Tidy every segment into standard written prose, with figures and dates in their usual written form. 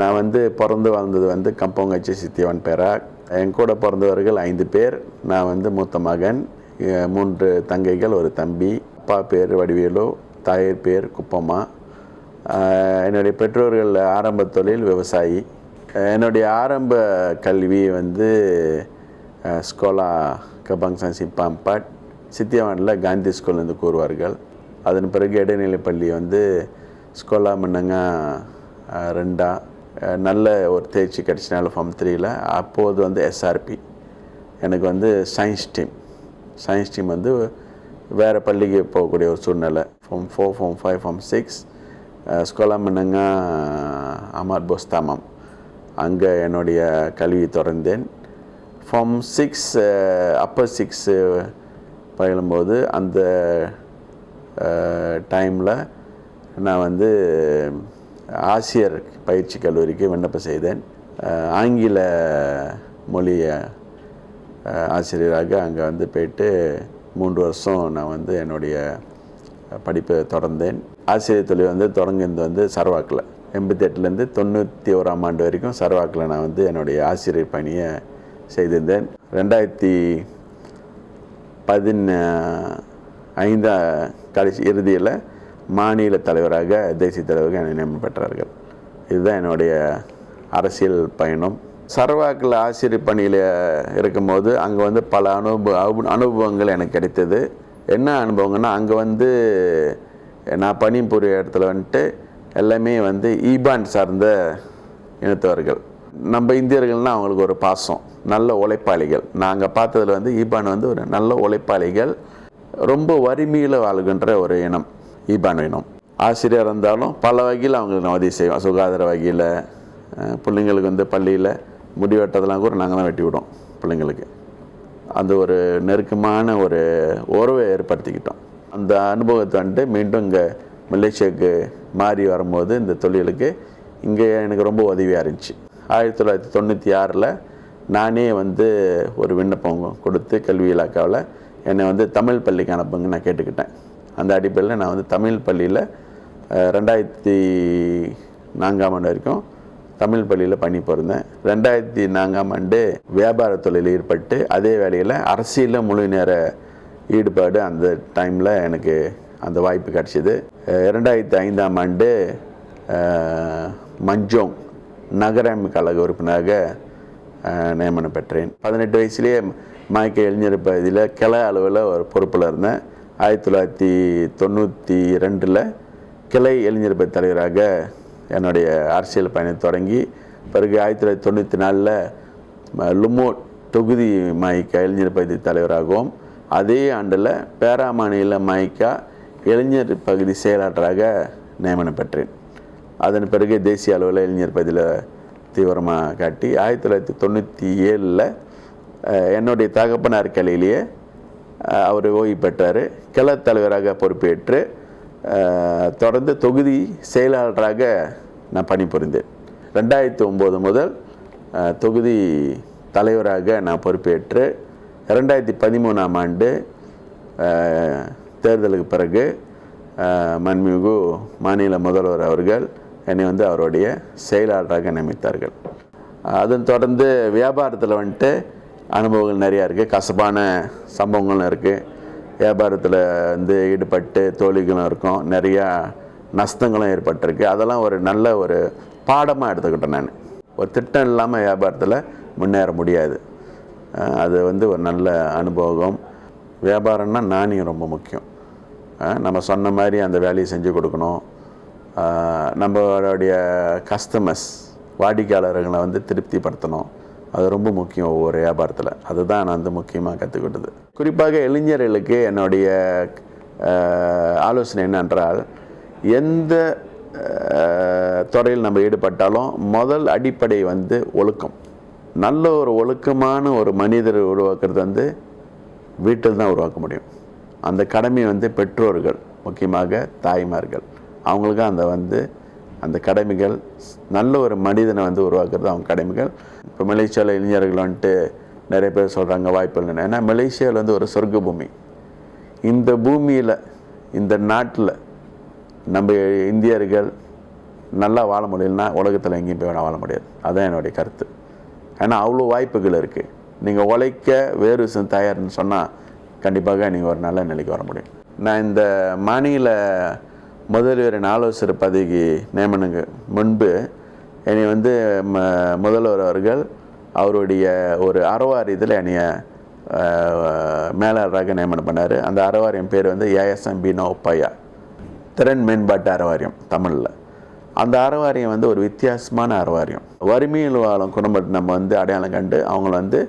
நான் வந்து பிறந்து வாழ்ந்தது வந்து கம்போங்கச்சி சித்தியவன் பெராக். என் கூட பிறந்தவர்கள் 5 பேர். நான் வந்து மூத்த மகன். 3 தங்கைகள், ஒரு தம்பி. அப்பா பேர் வடிவேலு, தாயார் பேர் குப்பம்மா. என்னுடைய பெற்றோர்கள் ஆரம்ப தொழில் விவசாயி. என்னுடைய ஆரம்ப கல்வி வந்து ஸ்கோலா கபாங்சான் சிப்பாம்பாட், சித்தியவானில் காந்தி ஸ்கூல் என்று கூறுவார்கள். அதன் பிறகு இடைநிலைப்பள்ளி வந்து ஸ்கோலா முன்னங்க 2 நல்ல ஒரு தேர்ச்சி கிடச்சினால ஃபார்ம் 3ல். அப்போது வந்து எஸ்ஆர்பி எனக்கு வந்து சயின்ஸ் டீம் வந்து வேறு பள்ளிக்கு போகக்கூடிய ஒரு சூழ்நிலை. ஃபார்ம் 4, ஃபார்ம் 5, ஃபார்ம் 6 ஸ்கோலா முன்னங்க அமர் போஸ்தாமம், அங்கே என்னுடைய கல்வி தொடர்ந்தேன். ஃபார்ம் 6 அப்பர் 6 பயிலும்போது அந்த டைமில் நான் வந்து ஆசிரியர் பயிற்சி கல்லூரிக்கு விண்ணப்பம் செய்தேன். ஆங்கில மொழி ஆசிரியராக அங்கே வந்து போயிட்டு 3 வருஷம் நான் வந்து என்னுடைய படிப்பை தொடர்ந்தேன். ஆசிரியர் தொழில் வந்து தொடங்கினது வந்து சரவாக்கில் 88லேருந்து 91ஆம் ஆண்டு வரைக்கும் சரவாக்கில் நான் வந்து என்னுடைய ஆசிரியர் பணியை செய்திருந்தேன். 2015 கடைசி இறுதியில் மாநில தலைவராக, தேசிய தலைவராக என்னை நியமனம் பெற்றார்கள். இதுதான் என்னுடைய அரசியல் பயணம். சரவாக்கில் ஆசிரியர் பணியில் இருக்கும்போது அங்கே வந்து பல அனுபவங்கள் எனக்கு கிடைத்தது. என்ன அனுபவங்கன்னா, அங்கே வந்து நான் பணிபுரிய இடத்துல வந்துட்டு எல்லாமே வந்து ஈபான் சார்ந்த இனத்தவர்கள். நம்ம இந்தியர்கள்னால் அவங்களுக்கு ஒரு பாசம், நல்ல உழைப்பாளிகள். நாங்கள் பார்த்ததில் வந்து ஈபான் வந்து ஒரு நல்ல உழைப்பாளிகள், ரொம்ப வறுமையில் வாழ்கின்ற ஒரு இனம் ஈபான் இனம். ஆசிரியர் இருந்தாலும் பல வகையில் அவங்களுக்கு நான் உதவி செய்வோம். சுகாதார வகையில், பிள்ளைங்களுக்கு வந்து பள்ளியில் முடி வெட்டதெல்லாம் கூட நாங்கள் தான் வெட்டி விடுவோம் பிள்ளைங்களுக்கு. அந்த ஒரு நெருக்கமான ஒரு உறவை ஏற்படுத்திக்கிட்டோம். அந்த அனுபவத்தை வந்துட்டு மீண்டும் இங்கே மலேசியாவுக்கு மாறி வரும்போது இந்த தொழிலுக்கு இங்கே எனக்கு ரொம்ப உதவியாக இருந்துச்சு. 1996ல் நானே வந்து ஒரு விண்ணப்பம் கொடுத்து கல்வி இலாக்காவில் என்னை வந்து தமிழ் பள்ளிக்கு அனுப்புங்க நான் கேட்டுக்கிட்டேன். அந்த அடிப்படையில் நான் வந்து தமிழ் பள்ளியில் 2004ஆம் ஆண்டு வரைக்கும் தமிழ் பள்ளியில் பணி போயிருந்தேன். 2004ஆம் ஆண்டு வியாபார தொழிலில் ஈடுபட்டு அதே வேலையில் அரசியலில் முழு நேர ஈடுபாடு அந்த டைமில் எனக்கு அந்த வாய்ப்பு கிடச்சிது. 2005ஆம் ஆண்டு மஞ்சோங் நகரமைப்பு கழக உறுப்பினராக நியமனம் பெற்றேன். 18 வயசுலேயே மாய்க்க இளைஞர் பகுதியில் கிளை அளவில் ஒரு பொறுப்பில் இருந்தேன். 1992ல் கிளை இளைஞர் பகுதி தலைவராக என்னுடைய அரசியல் பயணத்தை தொடங்கி, பிறகு 1994ல் லுமோ தொகுதி மாய்க்கா இளைஞர் பகுதி தலைவராகவும், அதே ஆண்டில் பேரா மாநில மாய்க்கா இளைஞர் பகுதி செயலாளராக நியமனம் பெற்றேன். அதன் பிறகு தேசிய அளவில் இளைஞர் பகுதியில் தீவிரமாக காட்டி 1997ல் என்னுடைய தகப்பனார் கிளையிலேயே அவர் ஓய்வு பெற்றார். கிளை தலைவராக பொறுப்பேற்று தொடர்ந்து தொகுதி செயலாளராக நான் பணிபுரிந்தேன். 2009 முதல் தொகுதி தலைவராக நான் பொறுப்பேற்று 2013ஆம் ஆண்டு தேர்தலுக்கு பிறகு மன்மிகு மாநில முதல்வர் அவர்கள் என்னை வந்து அவருடைய செயலாளராக நியமித்தார்கள். அதன் தொடர்ந்து வியாபாரத்தில் வந்துட்டு அனுபவங்கள் நிறையா இருக்குது, கசப்பான சம்பவங்களும் இருக்குது. வியாபாரத்தில் வந்து ஈடுபட்டு தோல்விகளும் இருக்கும், நிறையா நஷ்டங்களும் ஏற்பட்டிருக்கு. அதெல்லாம் ஒரு நல்ல ஒரு பாடமாக எடுத்துக்கிட்டேன். நான் ஒரு திட்டம் இல்லாமல் வியாபாரத்தில் முன்னேற முடியாது. அது வந்து ஒரு நல்ல அனுபவம். வியாபாரம்னா நாணயம் ரொம்ப முக்கியம். நம்ம சொன்ன மாதிரி அந்த வேலையை செஞ்சு கொடுக்கணும். நம்மளுடைய கஸ்டமர்ஸ் வாடிக்கையாளர்களை வந்து திருப்திப்படுத்தணும். அது ரொம்ப முக்கியம் ஒவ்வொரு வியாபாரத்தில். அதுதான் நான் வந்து முக்கியமாக கற்றுக்கிட்டது. குறிப்பாக இளைஞர்களுக்கு என்னுடைய ஆலோசனை என்னென்றால், எந்த துறையில் நம்ம ஈடுபட்டாலும் முதல் அடிப்படை வந்து ஒழுக்கம். நல்ல ஒரு ஒழுக்கமான ஒரு மனிதரை உருவாக்குறது வந்து வீட்டில் தான் உருவாக்க முடியும். அந்த கடமை வந்து பெற்றோர்கள், முக்கியமாக தாய்மார்கள், அவங்களுக்கு அந்த கடமைகள், நல்ல ஒரு மனிதனை வந்து உருவாக்குறது அவங்க கடமைகள். இப்போ மலேசியாவில் இளைஞர்கள் வந்துட்டு நிறைய பேர் சொல்கிறாங்க வாய்ப்பு இல்லைன்னு. ஏன்னா மலேசியாவில் வந்து ஒரு சொர்க்க பூமி. இந்த பூமியில், இந்த நாட்டில் நம்ம இந்தியர்கள் நல்லா வாழ முடியலன்னா உலகத்தில் எங்கேயும் போய் வாழ முடியாது. அதுதான் என்னுடைய கருத்து. ஏன்னா அவ்வளோ வாய்ப்புகள் இருக்குது. நீங்கள் உழைக்க வேறு விஷயம் தயார்னு சொன்னால் கண்டிப்பாக நீங்கள் ஒரு நல்ல நிலைக்கு வர முடியும். நான் இந்த மாநில முதல்வரின் ஆலோசகர் பதவிக்கு நியமனங்க முன்பு என்னை வந்து முதல்வர் அவர்கள் அவருடைய ஒரு அறவாரி இதில் என்னைய மேலாளராக நியமனம் பண்ணார். அந்த அறவாரியம் பேர் வந்து ஏஎஸ்எம்பினோ ஒப்பாயா, திறன் மேம்பாட்டு அறவாரியம் தமிழில். அந்த அறவாரியம் வந்து ஒரு வித்தியாசமான அறவாரியம். வறுமையில் வாழும் குடும்பத்தை நம்ம வந்து அடையாளம் கண்டு அவங்கள வந்து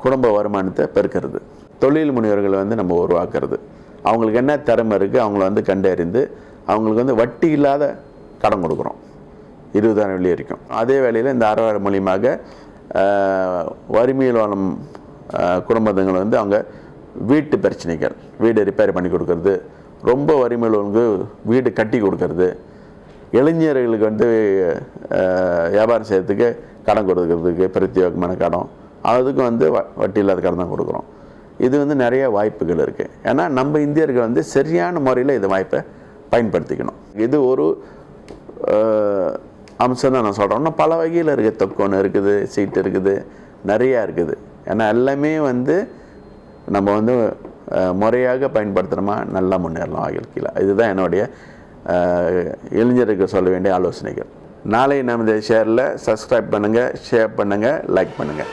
குடும்ப வருமானத்தை பெருக்கிறது, தொழில் முனைவர்களை வந்து நம்ம உருவாக்குறது, அவங்களுக்கு என்ன திறமை இருக்குது அவங்கள வந்து கண்டறிந்து அவங்களுக்கு வந்து வட்டி இல்லாத கடன் கொடுக்குறோம் 20,000 வெள்ளி வரைக்கும். அதே வேளையில் இந்த அறவாரி மூலியமாக வறுமையில் வாழும் குடும்பத்துங்களை வந்து அவங்க வீட்டு பிரச்சனைகள், வீடு ரிப்பேர் பண்ணி கொடுக்கறது, ரொம்ப வறுமையில் உள்ளவங்க வீடு கட்டி கொடுக்கறது, இளைஞர்களுக்கு வந்து வியாபாரம் செய்யறதுக்கு கடன் கொடுக்கறதுக்கு பிரத்யேகமான கடன், அதுக்கு வந்து வட்டி இல்லாத கடன் தான் கொடுக்குறோம். இது வந்து நிறைய வாய்ப்புகள் இருக்குது. ஏன்னா நம்ம இந்தியர்கள் வந்து சரியான முறையில் இந்த வாய்ப்பை பயன்படுத்திக்கணும். இது ஒரு அம்சம் தான் நான் சொல்கிறேன். இன்னும் பல வகையில் இருக்குது. தொக்கோன்னு இருக்குது, சீட்டு இருக்குது, நிறையா இருக்குது. ஏன்னா எல்லாமே வந்து நம்ம வந்து முறையாக பயன்படுத்துகிறோமா நல்லா முன்னேறலாம் வாழ்க்கையில். இதுதான் என்னுடைய இளைஞருக்கு சொல்ல வேண்டிய ஆலோசனைகள். நாளை நமது ஷேரில் சப்ஸ்கிரைப் பண்ணுங்கள், ஷேர் பண்ணுங்கள், லைக் பண்ணுங்கள்.